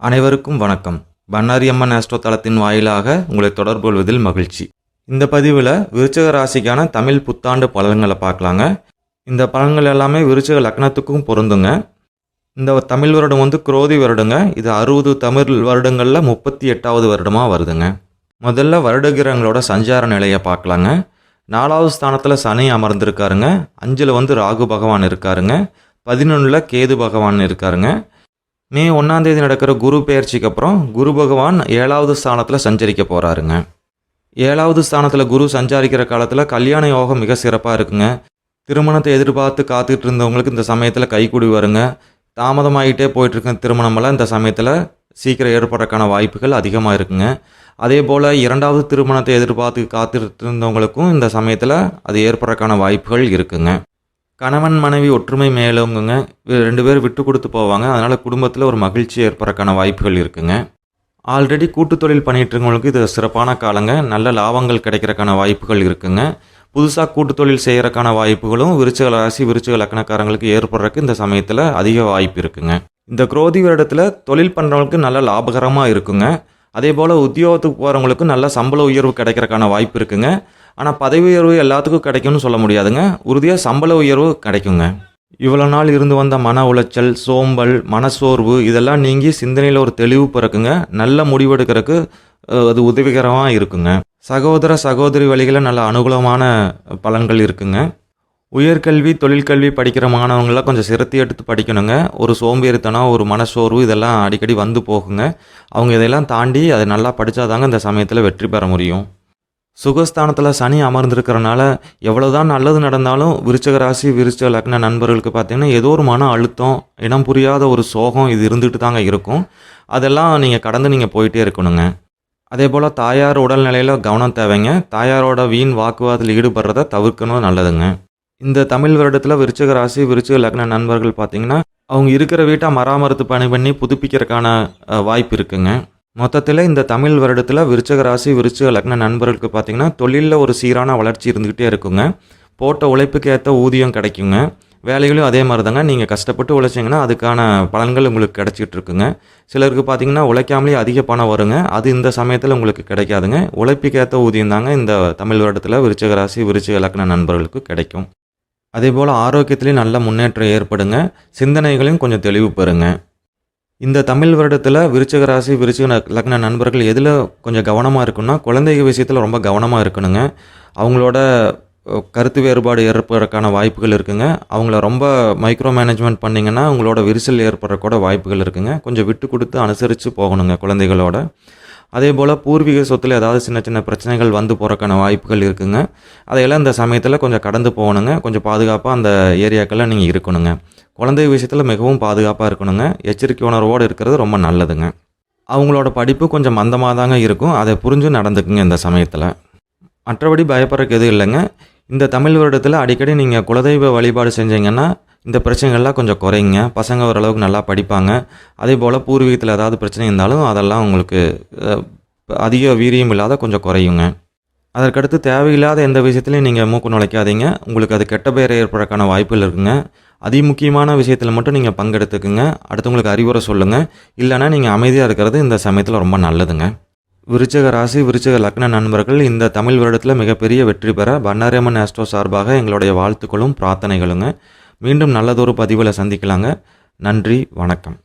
அனைவருக்கும் வணக்கம். பண்ணாரி அம்மன் ஆஸ்ட்ரோ தளத்தின் வாயிலாக உங்களை தொடர்பு கொள்வதில் மகிழ்ச்சி. இந்த பதிவில் விருச்சிக ராசிக்கான தமிழ் புத்தாண்டு பலன்களை பார்க்கலாங்க. இந்த பலன்கள் எல்லாமே விருச்சிக லக்னத்துக்கும் பொருந்துங்க. இந்த தமிழ் வருடம் குரோதி வருடங்க. இது 60 தமிழ் வருடங்களில் 38வது வருடமாக வருதுங்க. முதல்ல வருடகிரகங்களோட சஞ்சார நிலையை பார்க்கலாங்க. 4வது ஸ்தானத்தில் சனி அமர்ந்திருக்காருங்க. 5ல் ராகு பகவான் இருக்காருங்க. 11ல் கேது பகவான் இருக்காருங்க. மே 1ஆம் தேதி நடக்கிற குரு பெயர்ச்சிக்கு அப்புறம் குரு பகவான் 7வது ஸ்தானத்தில் சஞ்சரிக்க போகிறாருங்க. 7வது ஸ்தானத்தில் குரு சஞ்சாரிக்கிற காலத்தில் கல்யாண யோகம் மிக சிறப்பாக இருக்குங்க. திருமணத்தை எதிர்பார்த்து காத்துக்கிட்டு இருந்தவங்களுக்கு இந்த சமயத்தில் கைக்கூடி வருங்க. தாமதமாகிட்டே போயிட்டுருக்க திருமணமெல்லாம் இந்த சமயத்தில் சீக்கிரம் ஏற்படுறதுக்கான வாய்ப்புகள் அதிகமாக இருக்குங்க. அதே போல் 2வது திருமணத்தை எதிர்பார்த்து காத்துட்டு இருந்தவங்களுக்கும் இந்த சமயத்தில் அது ஏற்படுறதுக்கான வாய்ப்புகள் இருக்குங்க. கணவன் மனைவி ஒற்றுமை மேலோங்குங்க. 2 பேர் விட்டு கொடுத்து போவாங்க. அதனால் குடும்பத்தில் ஒரு மகிழ்ச்சி ஏற்படுறதுக்கான வாய்ப்புகள் இருக்குங்க. ஆல்ரெடி கூட்டு தொழில் பண்ணிகிட்டு இருக்கவங்களுக்கு இது சிறப்பான காலங்க. நல்ல லாபங்கள் கிடைக்கிறக்கான வாய்ப்புகள் இருக்குங்க. புதுசாக கூட்டு தொழில் செய்கிறக்கான வாய்ப்புகளும் விருச்சிக ராசி விருச்சிக லக்னக்காரங்களுக்கு ஏற்படுறதுக்கு இந்த சமயத்தில் அதிக வாய்ப்பு இருக்குங்க. இந்த குரோதி வருடத்தில் தொழில் பண்ணுறவங்களுக்கு நல்ல லாபகரமாக இருக்குங்க. அதே போல் உத்தியோகத்துக்கு போகிறவங்களுக்கு நல்ல சம்பள உயர்வு கிடைக்கிறக்கான வாய்ப்பு இருக்குங்க. ஆனால் பதவி உயர்வு எல்லாத்துக்கும் கிடைக்கும்னு சொல்ல முடியாதுங்க. உறுதியாக சம்பள உயர்வு கிடைக்குங்க. இவ்வளோ நாள் இருந்து வந்த மன உளைச்சல், சோம்பல், மனசோர்வு இதெல்லாம் நீங்கி சிந்தனையில் ஒரு தெளிவு பிறக்குங்க. நல்ல முடிவெடுக்கிறதுக்கு அது உதவிகரமாக இருக்குங்க. சகோதர சகோதரி வழிகளில் நல்ல அனுகூலமான பலன்கள் இருக்குங்க. உயர்கல்வி தொழிற்கல்வி படிக்கிற மாணவங்களாம் கொஞ்சம் சிரத்தி எடுத்து படிக்கணுங்க. ஒரு சோம்பேறித்தனம், ஒரு மனசோர்வு இதெல்லாம் அடிக்கடி வந்து போகுங்க. அவங்க இதெல்லாம் தாண்டி அதை நல்லா படித்தாதாங்க இந்த சமயத்தில் வெற்றி பெற முடியும். சுகஸ்தானத்தில் சனி அமர்ந்திருக்கிறனால எவ்வளோதான் நல்லது நடந்தாலும் விருச்சிக ராசி விருச்சிக லக்ன நண்பர்களுக்கு பார்த்திங்கன்னா ஏதோ ஒரு மன அழுத்தம், இனம் புரியாத ஒரு சோகம் இது இருந்துகிட்டு தாங்க இருக்கும். அதெல்லாம் நீங்கள் கடந்து நீங்கள் போயிட்டே இருக்கணுங்க. அதே போல் தாயார் உடல்நிலையில் கவனம் தேவைங்க. தாயாரோட வீண் வாக்குவாதத்தில் ஈடுபடுறதை தவிர்க்கணும் நல்லதுங்க. இந்த தமிழ் வருடத்தில் விருச்சிக ராசி விருச்சிக லக்ன நண்பர்கள் பார்த்திங்கன்னா அவங்க இருக்கிற வீட்டை மராமத்து பணி பண்ணி புதுப்பிக்கிறதுக்கான வாய்ப்பு இருக்குங்க. மொத்தத்தில் இந்த தமிழ் வருடத்தில் விருச்சிக ராசி விருச்சிக லக்ன நண்பர்களுக்கு பார்த்திங்கன்னா தொழிலில் ஒரு சீரான வளர்ச்சி இருந்துக்கிட்டே இருக்குங்க. போட்ட உழைப்புக்கு ஏற்ற ஊதியம் கிடைக்குங்க. வேலைகளும் அதே மாதிரி தாங்க. நீங்கள் கஷ்டப்பட்டு உழைச்சிங்கன்னா அதுக்கான பலன்கள் உங்களுக்கு கிடைச்சிட்டு இருக்குங்க. சிலருக்கு பார்த்திங்கன்னா உழைக்காமலே அதிக பணம் வருங்க. அது இந்த சமயத்தில் உங்களுக்கு கிடைக்காதுங்க. உழைப்புக்கு ஏற்ற ஊதியம் தாங்க இந்த தமிழ் வருடத்தில் விருச்சிக ராசி விருச்சிக லக்ன நண்பர்களுக்கு கிடைக்கும். அதே போல் ஆரோக்கியத்துலேயும் நல்ல முன்னேற்றம் ஏற்படுங்க. சிந்தனைகளையும் கொஞ்சம் தெளிவு பெறுங்க. இந்த தமிழ் வருடத்தில் விருச்சிக ராசி விருச்சிக லக்ன நண்பர்கள் எதில் கொஞ்சம் கவனமாக இருக்குன்னா குழந்தைகள் விஷயத்தில் ரொம்ப கவனமாக இருக்கணுங்க. அவங்களோட கருத்து வேறுபாடு ஏற்படுறதுக்கான வாய்ப்புகள் இருக்குங்க. அவங்கள ரொம்ப மைக்ரோ மேனேஜ்மெண்ட் பண்ணிங்கன்னா அவங்களோட விரிசல் ஏற்படுறக்கூட வாய்ப்புகள் இருக்குங்க. கொஞ்சம் விட்டு கொடுத்து அனுசரித்து போகணுங்க குழந்தைகளோட. அதே போல் பூர்வீக சொத்தில் ஏதாவது சின்ன சின்ன பிரச்சனைகள் வந்து போகிறக்கான வாய்ப்புகள் இருக்குங்க. அதையெல்லாம் இந்த சமயத்தில் கொஞ்சம் கடந்து போகணுங்க. கொஞ்சம் பாதுகாப்பாக அந்த ஏரியாக்கெல்லாம் நீங்கள் இருக்கணுங்க. குழந்தை விஷயத்தில் மிகவும் பாதுகாப்பாக இருக்கணுங்க. எச்சரிக்கை உணர்வோடு இருக்கிறது ரொம்ப நல்லதுங்க. அவங்களோட படிப்பு கொஞ்சம் மந்தமாக தாங்க இருக்கும். அதை புரிஞ்சு நடந்துக்குங்க இந்த சமயத்தில். மற்றபடி பயப்படுறதுக்கு எதுவும் இல்லைங்க. இந்த தமிழ் வருடத்தில் அடிக்கடி நீங்கள் குலதெய்வ வழிபாடு செஞ்சீங்கன்னா இந்த பிரச்சனைகள்லாம் கொஞ்சம் குறையுங்க. பசங்க ஓரளவுக்கு நல்லா படிப்பாங்க. அதே போல் பூர்வீகத்தில் ஏதாவது பிரச்சனை இருந்தாலும் அதெல்லாம் உங்களுக்கு அதிக வீரியம் இல்லாத கொஞ்சம் குறையுங்க. அதற்கடுத்து தேவையில்லாத எந்த விஷயத்துலையும் நீங்கள் மூக்கு நுழைக்காதீங்க. உங்களுக்கு அது கெட்ட பெயர் ஏற்படுறதுக்கான வாய்ப்புகள் இருக்குங்க. முக்கியமான விஷயத்தில் மட்டும் நீங்கள் பங்கெடுத்துக்குங்க. அடுத்தவங்களுக்கு அறிவுரை சொல்லுங்கள். இல்லைனா நீங்கள் அமைதியாக இருக்கிறது இந்த சமயத்தில் ரொம்ப நல்லதுங்க. விருச்சிக ராசி விருச்சிக லக்ன நண்பர்கள் இந்த தமிழ் வருடத்தில் மிகப்பெரிய வெற்றி பெற பண்ணாரி அம்மன் ஆஸ்ட்ரோ சார்பாக எங்களுடைய வாழ்த்துக்களும் பிரார்த்தனைகளுங்க. மீண்டும் நல்லதொரு பதிவில் சந்திக்கலாங்க. நன்றி, வணக்கம்.